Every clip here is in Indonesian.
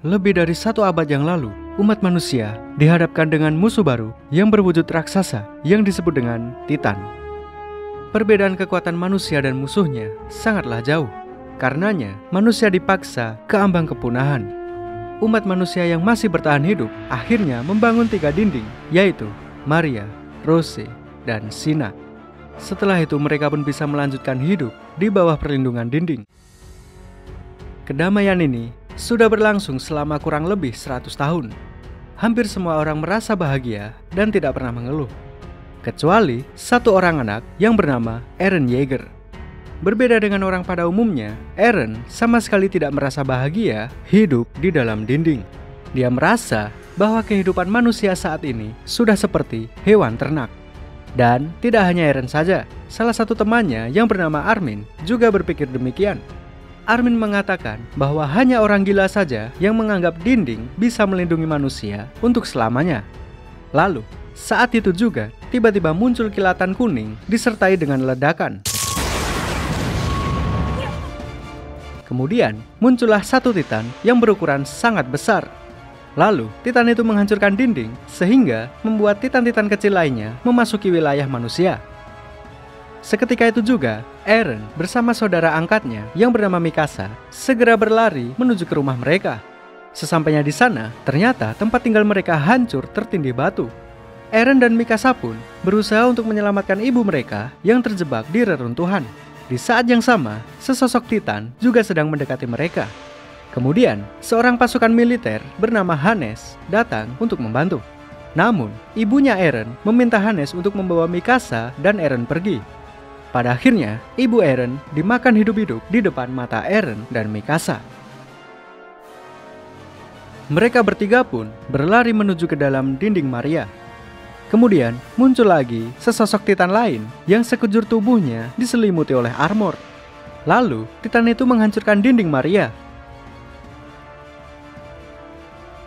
Lebih dari 1 abad yang lalu, umat manusia dihadapkan dengan musuh baru yang berwujud raksasa yang disebut dengan Titan. Perbedaan kekuatan manusia dan musuhnya sangatlah jauh. Karenanya, manusia dipaksa ke ambang kepunahan. Umat manusia yang masih bertahan hidup akhirnya membangun 3 dinding, yaitu Maria, Rose, dan Sina. Setelah itu mereka pun bisa melanjutkan hidup di bawah perlindungan dinding. Kedamaian ini sudah berlangsung selama kurang lebih 100 tahun. Hampir semua orang merasa bahagia dan tidak pernah mengeluh. Kecuali 1 orang anak yang bernama Eren Yeager. Berbeda dengan orang pada umumnya, Eren sama sekali tidak merasa bahagia hidup di dalam dinding. Dia merasa bahwa kehidupan manusia saat ini sudah seperti hewan ternak. Dan tidak hanya Eren saja, salah satu temannya yang bernama Armin juga berpikir demikian. Armin mengatakan bahwa hanya orang gila saja yang menganggap dinding bisa melindungi manusia untuk selamanya. Lalu, saat itu juga tiba-tiba muncul kilatan kuning disertai dengan ledakan. Kemudian muncullah 1 Titan yang berukuran sangat besar. Lalu Titan itu menghancurkan dinding sehingga membuat Titan-Titan kecil lainnya memasuki wilayah manusia. Seketika itu juga, Eren bersama saudara angkatnya yang bernama Mikasa segera berlari menuju ke rumah mereka. Sesampainya di sana, ternyata tempat tinggal mereka hancur tertindih batu. Eren dan Mikasa pun berusaha untuk menyelamatkan ibu mereka yang terjebak di reruntuhan. Di saat yang sama, sesosok Titan juga sedang mendekati mereka. Kemudian, seorang pasukan militer bernama Hannes datang untuk membantu. Namun, ibunya Eren meminta Hannes untuk membawa Mikasa dan Eren pergi. Pada akhirnya, ibu Eren dimakan hidup-hidup di depan mata Eren dan Mikasa. Mereka bertiga pun berlari menuju ke dalam dinding Maria. Kemudian muncul lagi sesosok Titan lain yang sekujur tubuhnya diselimuti oleh armor. Lalu Titan itu menghancurkan dinding Maria.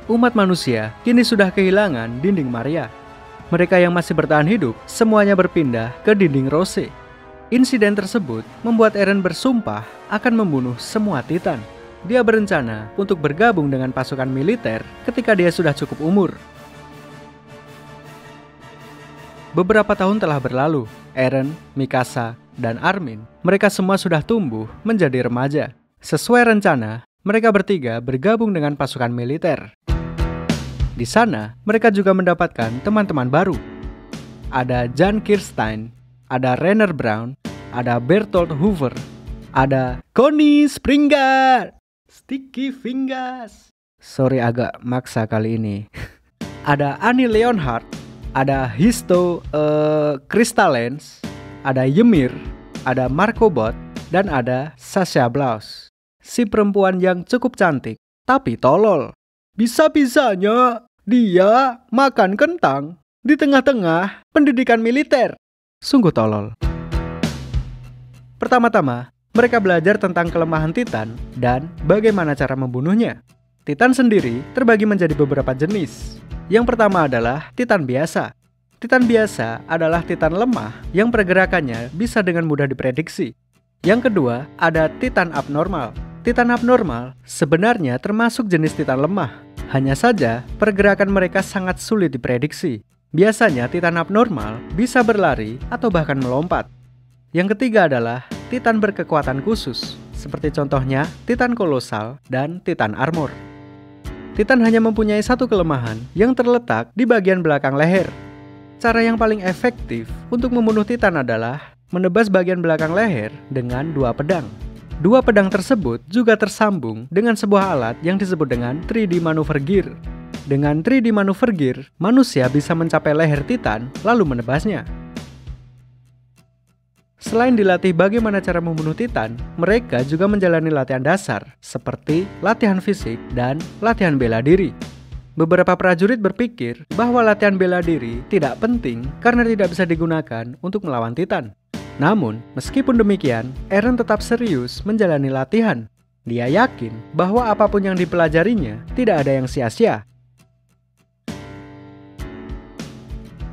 Umat manusia kini sudah kehilangan dinding Maria. Mereka yang masih bertahan hidup semuanya berpindah ke dinding Rose. Insiden tersebut membuat Eren bersumpah akan membunuh semua Titan. Dia berencana untuk bergabung dengan pasukan militer ketika dia sudah cukup umur. Beberapa tahun telah berlalu, Eren, Mikasa, dan Armin, mereka semua sudah tumbuh menjadi remaja. Sesuai rencana, mereka bertiga bergabung dengan pasukan militer. Di sana, mereka juga mendapatkan teman-teman baru. Ada Jan Kirstein, ada Rainer Braun, ada Bertolt Hoover, ada Connie Springer, Sticky Fingers. Sorry agak maksa kali ini. Ada Annie Leonhardt, ada Histo Kristalens, ada Ymir, ada Marco Bot, dan ada Sasha Blaus. Si perempuan yang cukup cantik, tapi tolol. Bisa-bisanya dia makan kentang di tengah-tengah pendidikan militer. Sungguh tolol. Pertama-tama, mereka belajar tentang kelemahan Titan dan bagaimana cara membunuhnya. Titan sendiri terbagi menjadi beberapa jenis. Yang pertama adalah Titan biasa. Titan biasa adalah Titan lemah yang pergerakannya bisa dengan mudah diprediksi. Yang kedua, ada Titan abnormal. Titan abnormal sebenarnya termasuk jenis Titan lemah. Hanya saja, pergerakan mereka sangat sulit diprediksi. Biasanya Titan abnormal bisa berlari atau bahkan melompat. Yang ketiga adalah Titan berkekuatan khusus, seperti contohnya Titan kolosal dan Titan armor. Titan hanya mempunyai 1 kelemahan yang terletak di bagian belakang leher. Cara yang paling efektif untuk membunuh Titan adalah menebas bagian belakang leher dengan 2 pedang. 2 pedang tersebut juga tersambung dengan sebuah alat yang disebut dengan 3D Maneuver Gear. Dengan 3D Maneuver Gear, manusia bisa mencapai leher Titan lalu menebasnya. Selain dilatih bagaimana cara membunuh Titan, mereka juga menjalani latihan dasar seperti latihan fisik dan latihan bela diri. Beberapa prajurit berpikir bahwa latihan bela diri tidak penting karena tidak bisa digunakan untuk melawan Titan. Namun, meskipun demikian, Eren tetap serius menjalani latihan. Dia yakin bahwa apapun yang dipelajarinya tidak ada yang sia-sia.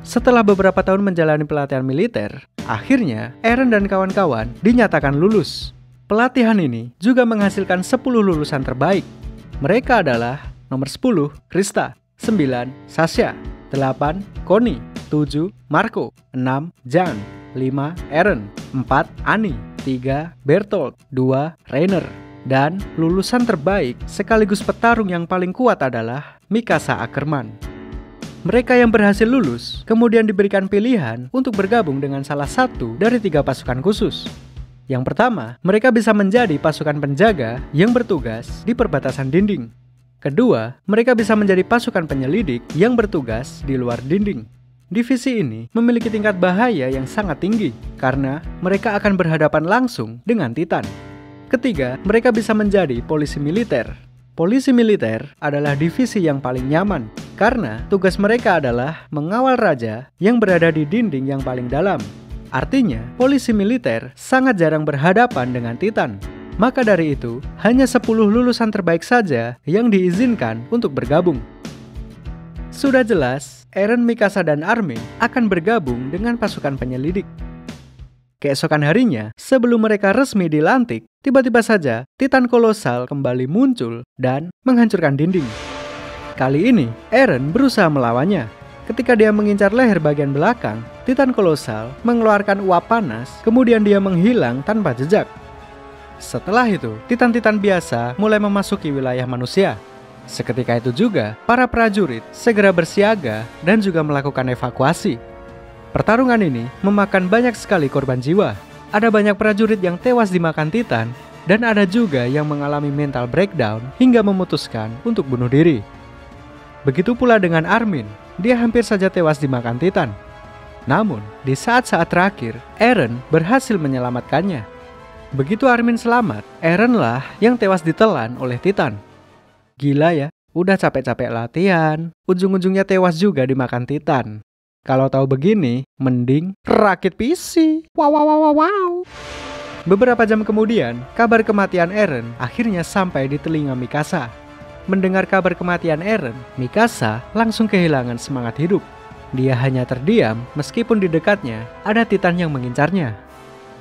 Setelah beberapa tahun menjalani pelatihan militer, akhirnya Eren dan kawan-kawan dinyatakan lulus. Pelatihan ini juga menghasilkan 10 lulusan terbaik. Mereka adalah Nomor 10, Krista. 9, Sasha. 8, Connie. 7, Marco. 6, Jan. 5, Aaron. 4, Annie. 3, Bertolt. 2, Rainer. Dan lulusan terbaik sekaligus petarung yang paling kuat adalah Mikasa Ackerman. Mereka yang berhasil lulus kemudian diberikan pilihan untuk bergabung dengan salah satu dari 3 pasukan khusus. Yang pertama, mereka bisa menjadi pasukan penjaga yang bertugas di perbatasan dinding. Kedua, mereka bisa menjadi pasukan penyelidik yang bertugas di luar dinding. Divisi ini memiliki tingkat bahaya yang sangat tinggi karena mereka akan berhadapan langsung dengan Titan. Ketiga, mereka bisa menjadi polisi militer. Polisi militer adalah divisi yang paling nyaman karena tugas mereka adalah mengawal raja yang berada di dinding yang paling dalam. Artinya, polisi militer sangat jarang berhadapan dengan Titan. Maka dari itu, hanya 10 lulusan terbaik saja yang diizinkan untuk bergabung. Sudah jelas, Eren, Mikasa, dan Armin akan bergabung dengan pasukan penyelidik. Keesokan harinya, sebelum mereka resmi dilantik, tiba-tiba saja Titan kolosal kembali muncul dan menghancurkan dinding. Kali ini, Eren berusaha melawannya. Ketika dia mengincar leher bagian belakang, Titan kolosal mengeluarkan uap panas, kemudian dia menghilang tanpa jejak. Setelah itu, Titan-Titan biasa mulai memasuki wilayah manusia. Seketika itu juga, para prajurit segera bersiaga dan juga melakukan evakuasi. Pertarungan ini memakan banyak sekali korban jiwa. Ada banyak prajurit yang tewas dimakan Titan, dan ada juga yang mengalami mental breakdown hingga memutuskan untuk bunuh diri. Begitu pula dengan Armin, dia hampir saja tewas dimakan Titan. Namun, di saat-saat terakhir, Eren berhasil menyelamatkannya. Begitu Armin selamat, Eren lah yang tewas ditelan oleh Titan. Gila ya, udah capek-capek latihan, ujung-ujungnya tewas juga dimakan Titan. Kalau tahu begini, mending rakit PC. Wow. Beberapa jam kemudian, kabar kematian Eren akhirnya sampai di telinga Mikasa. Mendengar kabar kematian Eren, Mikasa langsung kehilangan semangat hidup. Dia hanya terdiam meskipun di dekatnya ada Titan yang mengincarnya.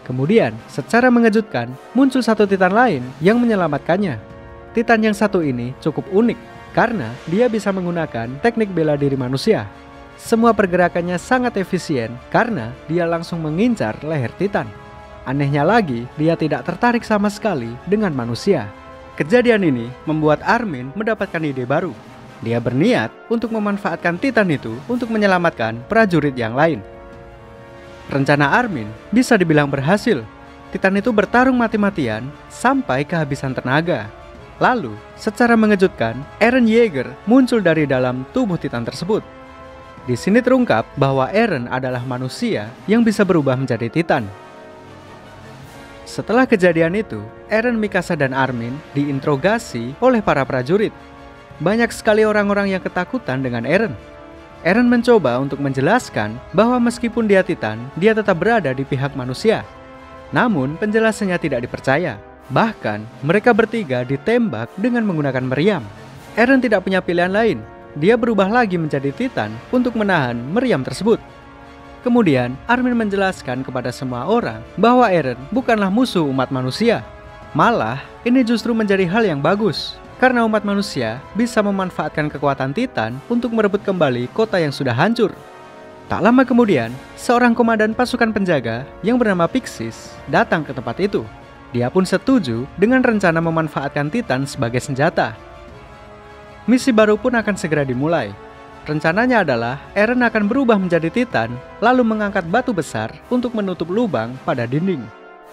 Kemudian, secara mengejutkan, muncul satu Titan lain yang menyelamatkannya. Titan yang satu ini cukup unik karena dia bisa menggunakan teknik bela diri manusia. Semua pergerakannya sangat efisien karena dia langsung mengincar leher Titan. Anehnya lagi, dia tidak tertarik sama sekali dengan manusia. Kejadian ini membuat Armin mendapatkan ide baru. Dia berniat untuk memanfaatkan Titan itu untuk menyelamatkan prajurit yang lain. Rencana Armin bisa dibilang berhasil. Titan itu bertarung mati-matian sampai kehabisan tenaga. Lalu, secara mengejutkan, Eren Yeager muncul dari dalam tubuh Titan tersebut. Di sini terungkap bahwa Eren adalah manusia yang bisa berubah menjadi Titan. Setelah kejadian itu, Eren, Mikasa, dan Armin diinterogasi oleh para prajurit. Banyak sekali orang-orang yang ketakutan dengan Eren. Eren mencoba untuk menjelaskan bahwa meskipun dia Titan, dia tetap berada di pihak manusia. Namun, penjelasannya tidak dipercaya. Bahkan, mereka bertiga ditembak dengan menggunakan meriam. Eren tidak punya pilihan lain. Dia berubah lagi menjadi Titan untuk menahan meriam tersebut. Kemudian, Armin menjelaskan kepada semua orang bahwa Eren bukanlah musuh umat manusia. Malah, ini justru menjadi hal yang bagus, karena umat manusia bisa memanfaatkan kekuatan Titan untuk merebut kembali kota yang sudah hancur. Tak lama kemudian, seorang komandan pasukan penjaga yang bernama Pixis datang ke tempat itu. Dia pun setuju dengan rencana memanfaatkan Titan sebagai senjata. Misi baru pun akan segera dimulai. Rencananya adalah Eren akan berubah menjadi Titan, lalu mengangkat batu besar untuk menutup lubang pada dinding.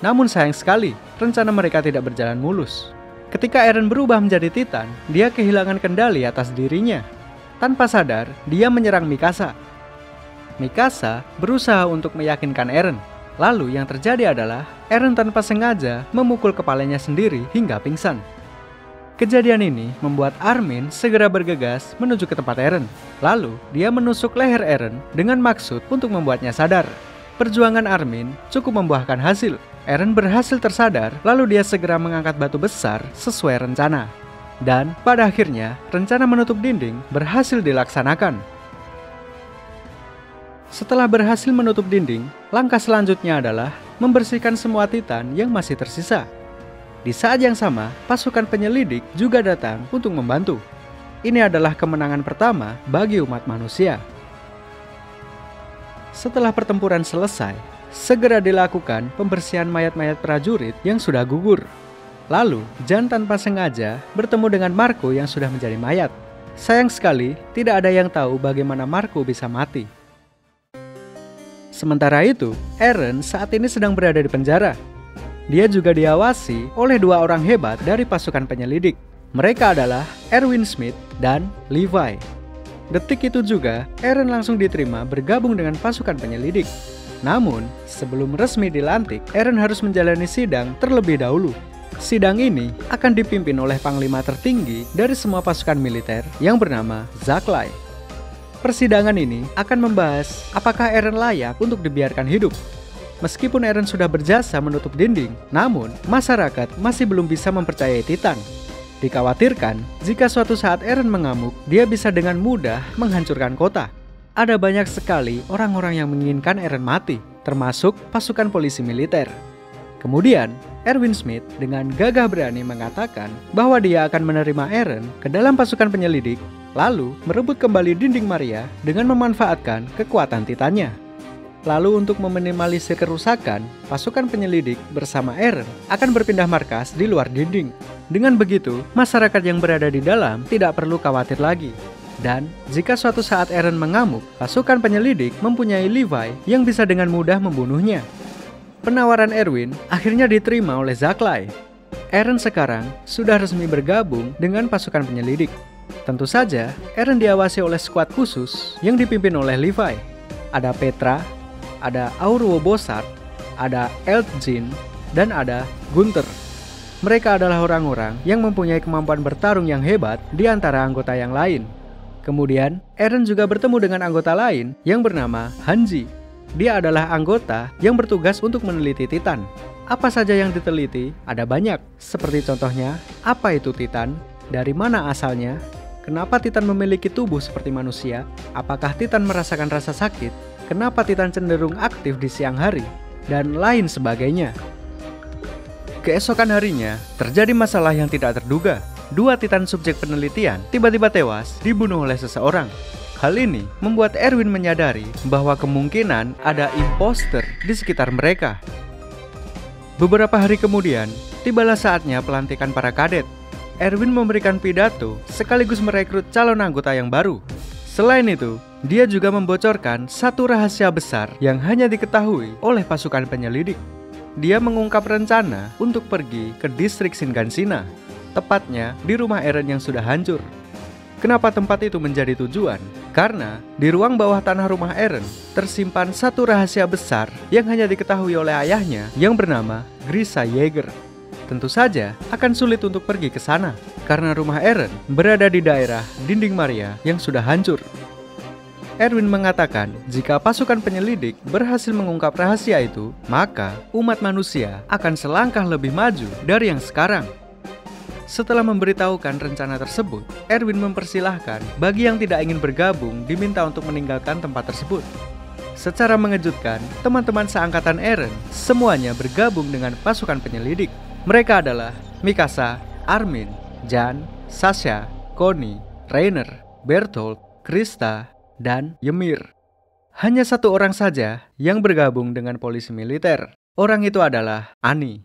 Namun sayang sekali, rencana mereka tidak berjalan mulus. Ketika Eren berubah menjadi Titan, dia kehilangan kendali atas dirinya. Tanpa sadar, dia menyerang Mikasa. Mikasa berusaha untuk meyakinkan Eren. Lalu yang terjadi adalah Eren tanpa sengaja memukul kepalanya sendiri hingga pingsan. Kejadian ini membuat Armin segera bergegas menuju ke tempat Eren. Lalu, dia menusuk leher Eren dengan maksud untuk membuatnya sadar. Perjuangan Armin cukup membuahkan hasil. Eren berhasil tersadar, lalu dia segera mengangkat batu besar sesuai rencana. Dan pada akhirnya, rencana menutup dinding berhasil dilaksanakan. Setelah berhasil menutup dinding, langkah selanjutnya adalah membersihkan semua Titan yang masih tersisa. Di saat yang sama, pasukan penyelidik juga datang untuk membantu. Ini adalah kemenangan pertama bagi umat manusia. Setelah pertempuran selesai, segera dilakukan pembersihan mayat-mayat prajurit yang sudah gugur. Lalu, Jan tanpa sengaja bertemu dengan Marco yang sudah menjadi mayat. Sayang sekali, tidak ada yang tahu bagaimana Marco bisa mati. Sementara itu, Eren saat ini sedang berada di penjara. Dia juga diawasi oleh dua orang hebat dari pasukan penyelidik. Mereka adalah Erwin Smith dan Levi. Detik itu juga, Eren langsung diterima bergabung dengan pasukan penyelidik. Namun, sebelum resmi dilantik, Eren harus menjalani sidang terlebih dahulu. Sidang ini akan dipimpin oleh panglima tertinggi dari semua pasukan militer yang bernama Zaklai. Persidangan ini akan membahas apakah Eren layak untuk dibiarkan hidup. Meskipun Eren sudah berjasa menutup dinding, namun masyarakat masih belum bisa mempercayai Titan. Dikhawatirkan, jika suatu saat Eren mengamuk, dia bisa dengan mudah menghancurkan kota. Ada banyak sekali orang-orang yang menginginkan Eren mati, termasuk pasukan polisi militer. Kemudian, Erwin Smith dengan gagah berani mengatakan bahwa dia akan menerima Eren ke dalam pasukan penyelidik, lalu merebut kembali dinding Maria dengan memanfaatkan kekuatan Titannya. Lalu untuk meminimalisir kerusakan, pasukan penyelidik bersama Eren akan berpindah markas di luar dinding. Dengan begitu, masyarakat yang berada di dalam tidak perlu khawatir lagi. Dan jika suatu saat Eren mengamuk, pasukan penyelidik mempunyai Levi yang bisa dengan mudah membunuhnya. Penawaran Erwin akhirnya diterima oleh Zaklai. Eren sekarang sudah resmi bergabung dengan pasukan penyelidik. Tentu saja, Eren diawasi oleh skuad khusus yang dipimpin oleh Levi. Ada Petra, ada Aurwo Bossart, ada Eltjin, dan ada Gunther. Mereka adalah orang-orang yang mempunyai kemampuan bertarung yang hebat di antara anggota yang lain. Kemudian, Eren juga bertemu dengan anggota lain yang bernama Hanji. Dia adalah anggota yang bertugas untuk meneliti Titan. Apa saja yang diteliti? Ada banyak, seperti contohnya, apa itu Titan, dari mana asalnya, kenapa Titan memiliki tubuh seperti manusia, apakah Titan merasakan rasa sakit, kenapa Titan cenderung aktif di siang hari, dan lain sebagainya. Keesokan harinya, terjadi masalah yang tidak terduga. Dua Titan subjek penelitian tiba-tiba tewas dibunuh oleh seseorang. Hal ini membuat Erwin menyadari bahwa kemungkinan ada imposter di sekitar mereka. Beberapa hari kemudian, tibalah saatnya pelantikan para kadet. Erwin memberikan pidato sekaligus merekrut calon anggota yang baru. Selain itu, dia juga membocorkan satu rahasia besar yang hanya diketahui oleh pasukan penyelidik. Dia mengungkap rencana untuk pergi ke distrik Shingansina, tepatnya di rumah Eren yang sudah hancur. Kenapa tempat itu menjadi tujuan? Karena di ruang bawah tanah rumah Eren tersimpan satu rahasia besar yang hanya diketahui oleh ayahnya yang bernama Grisha Yeager. Tentu saja akan sulit untuk pergi ke sana karena rumah Eren berada di daerah dinding Maria yang sudah hancur. Erwin mengatakan jika pasukan penyelidik berhasil mengungkap rahasia itu, maka umat manusia akan selangkah lebih maju dari yang sekarang. Setelah memberitahukan rencana tersebut, Erwin mempersilahkan bagi yang tidak ingin bergabung diminta untuk meninggalkan tempat tersebut. Secara mengejutkan, teman-teman seangkatan Eren semuanya bergabung dengan pasukan penyelidik. Mereka adalah Mikasa, Armin, Jan, Sasha, Connie, Rainer, Bertolt, Krista, dan Ymir. Hanya satu orang saja yang bergabung dengan polisi militer. Orang itu adalah Annie.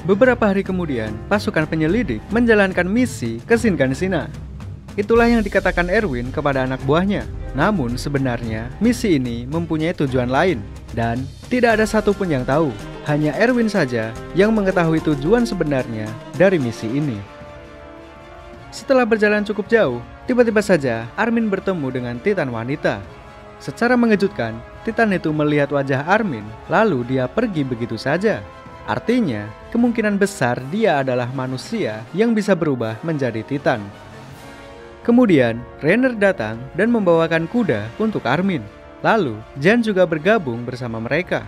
Beberapa hari kemudian, pasukan penyelidik menjalankan misi ke Shingansina. Itulah yang dikatakan Erwin kepada anak buahnya. Namun sebenarnya misi ini mempunyai tujuan lain dan tidak ada satupun yang tahu. Hanya Erwin saja yang mengetahui tujuan sebenarnya dari misi ini. Setelah berjalan cukup jauh, tiba-tiba saja Armin bertemu dengan Titan wanita. Secara mengejutkan, Titan itu melihat wajah Armin, lalu dia pergi begitu saja. Artinya, kemungkinan besar dia adalah manusia yang bisa berubah menjadi Titan. Kemudian, Rainer datang dan membawakan kuda untuk Armin. Lalu, Jan juga bergabung bersama mereka.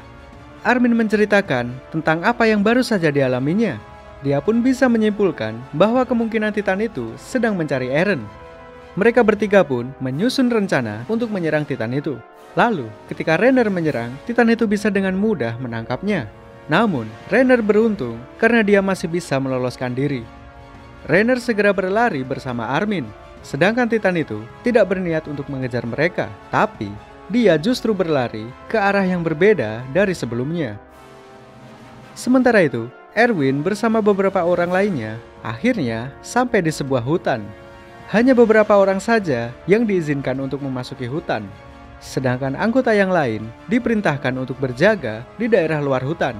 Armin menceritakan tentang apa yang baru saja dialaminya. Dia pun bisa menyimpulkan bahwa kemungkinan Titan itu sedang mencari Eren. Mereka bertiga pun menyusun rencana untuk menyerang Titan itu. Lalu, ketika Rainer menyerang, Titan itu bisa dengan mudah menangkapnya. Namun, Rainer beruntung karena dia masih bisa meloloskan diri. Rainer segera berlari bersama Armin. Sedangkan Titan itu tidak berniat untuk mengejar mereka, tapi dia justru berlari ke arah yang berbeda dari sebelumnya. Sementara itu, Erwin bersama beberapa orang lainnya akhirnya sampai di sebuah hutan. Hanya beberapa orang saja yang diizinkan untuk memasuki hutan, sedangkan anggota yang lain diperintahkan untuk berjaga di daerah luar hutan.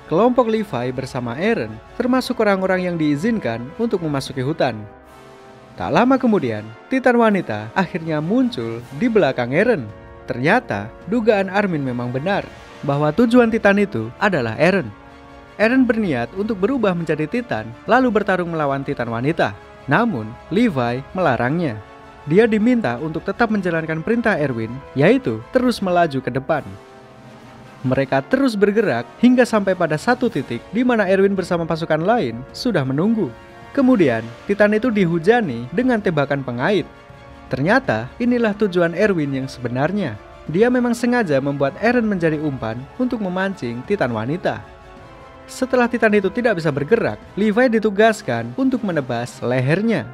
Kelompok Levi bersama Eren termasuk orang-orang yang diizinkan untuk memasuki hutan. Tak lama kemudian, Titan wanita akhirnya muncul di belakang Eren. Ternyata, dugaan Armin memang benar, bahwa tujuan Titan itu adalah Eren. Eren berniat untuk berubah menjadi Titan, lalu bertarung melawan Titan wanita. Namun, Levi melarangnya. Dia diminta untuk tetap menjalankan perintah Erwin, yaitu terus melaju ke depan. Mereka terus bergerak hingga sampai pada satu titik di mana Erwin bersama pasukan lain sudah menunggu. Kemudian, Titan itu dihujani dengan tembakan pengait. Ternyata, inilah tujuan Erwin yang sebenarnya. Dia memang sengaja membuat Eren menjadi umpan untuk memancing Titan wanita. Setelah Titan itu tidak bisa bergerak, Levi ditugaskan untuk menebas lehernya.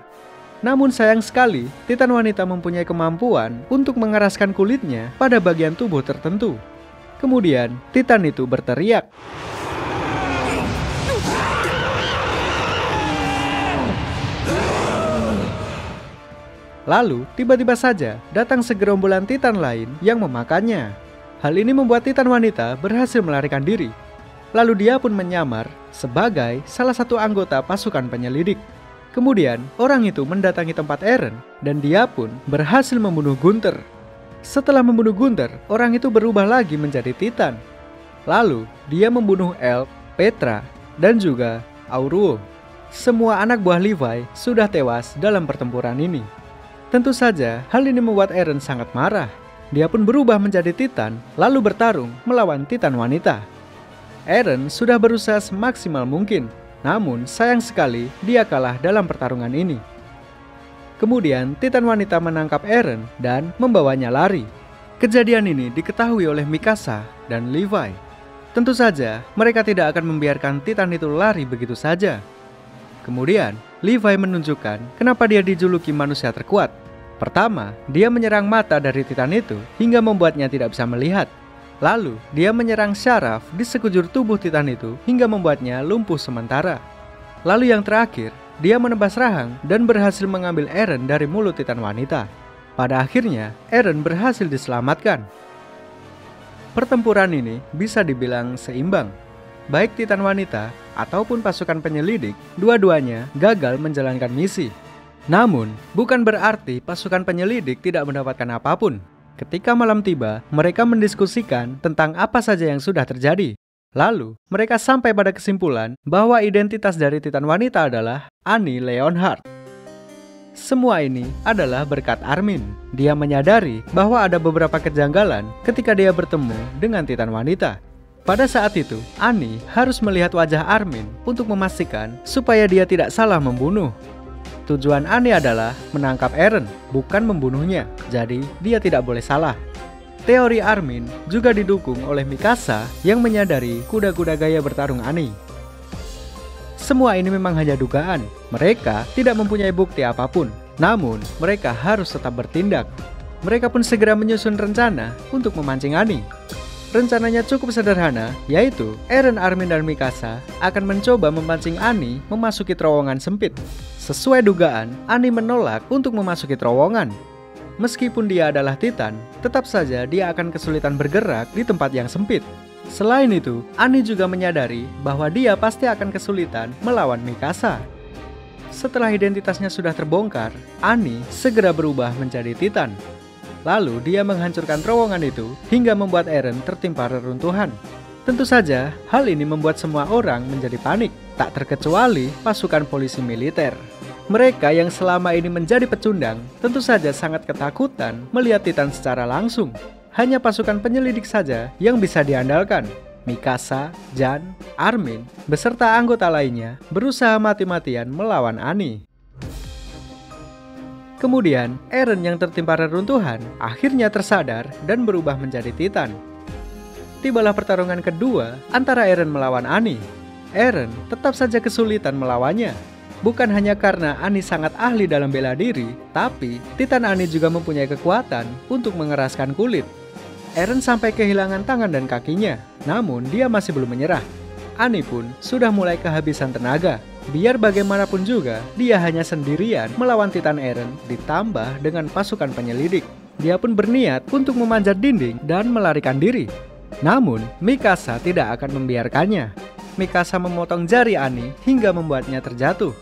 Namun sayang sekali, Titan wanita mempunyai kemampuan untuk mengeraskan kulitnya pada bagian tubuh tertentu. Kemudian, Titan itu berteriak. Lalu, tiba-tiba saja datang segerombolan Titan lain yang memakannya. Hal ini membuat Titan wanita berhasil melarikan diri. Lalu dia pun menyamar sebagai salah satu anggota pasukan penyelidik. Kemudian, orang itu mendatangi tempat Eren dan dia pun berhasil membunuh Gunther. Setelah membunuh Gunther, orang itu berubah lagi menjadi Titan. Lalu, dia membunuh Elk, Petra, dan juga Auruo. Semua anak buah Levi sudah tewas dalam pertempuran ini. Tentu saja, hal ini membuat Eren sangat marah. Dia pun berubah menjadi Titan, lalu bertarung melawan Titan wanita. Eren sudah berusaha semaksimal mungkin, namun sayang sekali dia kalah dalam pertarungan ini. Kemudian, Titan wanita menangkap Eren dan membawanya lari. Kejadian ini diketahui oleh Mikasa dan Levi. Tentu saja, mereka tidak akan membiarkan Titan itu lari begitu saja. Kemudian, Levi menunjukkan kenapa dia dijuluki manusia terkuat. Pertama, dia menyerang mata dari Titan itu hingga membuatnya tidak bisa melihat. Lalu, dia menyerang syaraf di sekujur tubuh Titan itu hingga membuatnya lumpuh sementara. Lalu yang terakhir, dia menebas rahang dan berhasil mengambil Eren dari mulut Titan wanita. Pada akhirnya, Eren berhasil diselamatkan. Pertempuran ini bisa dibilang seimbang. Baik Titan wanita ataupun pasukan penyelidik, dua-duanya gagal menjalankan misi. Namun, bukan berarti pasukan penyelidik tidak mendapatkan apapun. Ketika malam tiba, mereka mendiskusikan tentang apa saja yang sudah terjadi. Lalu, mereka sampai pada kesimpulan bahwa identitas dari Titan wanita adalah Annie Leonhardt. Semua ini adalah berkat Armin. Dia menyadari bahwa ada beberapa kejanggalan ketika dia bertemu dengan Titan wanita. Pada saat itu, Annie harus melihat wajah Armin untuk memastikan supaya dia tidak salah membunuh. Tujuan Annie adalah menangkap Eren, bukan membunuhnya, jadi dia tidak boleh salah. Teori Armin juga didukung oleh Mikasa yang menyadari kuda-kuda gaya bertarung Annie. Semua ini memang hanya dugaan, mereka tidak mempunyai bukti apapun, namun mereka harus tetap bertindak. Mereka pun segera menyusun rencana untuk memancing Annie. Rencananya cukup sederhana, yaitu Eren, Armin, dan Mikasa akan mencoba memancing Annie memasuki terowongan sempit. Sesuai dugaan, Annie menolak untuk memasuki terowongan. Meskipun dia adalah Titan, tetap saja dia akan kesulitan bergerak di tempat yang sempit. Selain itu, Annie juga menyadari bahwa dia pasti akan kesulitan melawan Mikasa. Setelah identitasnya sudah terbongkar, Annie segera berubah menjadi Titan. Lalu dia menghancurkan terowongan itu hingga membuat Eren tertimpa reruntuhan. Tentu saja, hal ini membuat semua orang menjadi panik, tak terkecuali pasukan polisi militer. Mereka yang selama ini menjadi pecundang tentu saja sangat ketakutan melihat Titan secara langsung. Hanya pasukan penyelidik saja yang bisa diandalkan. Mikasa, Jan, Armin, beserta anggota lainnya berusaha mati-matian melawan Annie. Kemudian, Eren yang tertimpa reruntuhan akhirnya tersadar dan berubah menjadi Titan. Tibalah pertarungan kedua antara Eren melawan Annie. Eren tetap saja kesulitan melawannya. Bukan hanya karena Annie sangat ahli dalam bela diri, tapi Titan Annie juga mempunyai kekuatan untuk mengeraskan kulit. Eren sampai kehilangan tangan dan kakinya, namun dia masih belum menyerah. Annie pun sudah mulai kehabisan tenaga. Biar bagaimanapun juga, dia hanya sendirian melawan Titan Eren ditambah dengan pasukan penyelidik. Dia pun berniat untuk memanjat dinding dan melarikan diri. Namun, Mikasa tidak akan membiarkannya. Mikasa memotong jari Annie hingga membuatnya terjatuh.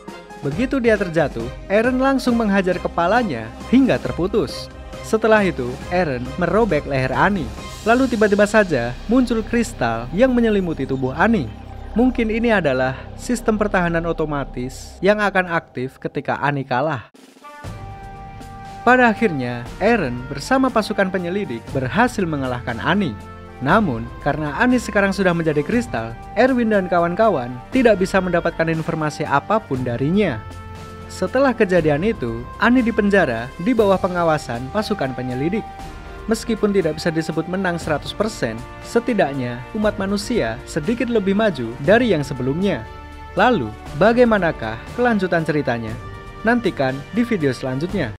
Begitu dia terjatuh, Eren langsung menghajar kepalanya hingga terputus. Setelah itu, Eren merobek leher Annie. Lalu tiba-tiba saja muncul kristal yang menyelimuti tubuh Annie. Mungkin ini adalah sistem pertahanan otomatis yang akan aktif ketika Annie kalah. Pada akhirnya, Eren bersama pasukan penyelidik berhasil mengalahkan Annie. Namun, karena Annie sekarang sudah menjadi kristal, Erwin dan kawan-kawan tidak bisa mendapatkan informasi apapun darinya. Setelah kejadian itu, Annie dipenjara di bawah pengawasan pasukan penyelidik. Meskipun tidak bisa disebut menang 100%, setidaknya umat manusia sedikit lebih maju dari yang sebelumnya. Lalu, bagaimanakah kelanjutan ceritanya? Nantikan di video selanjutnya.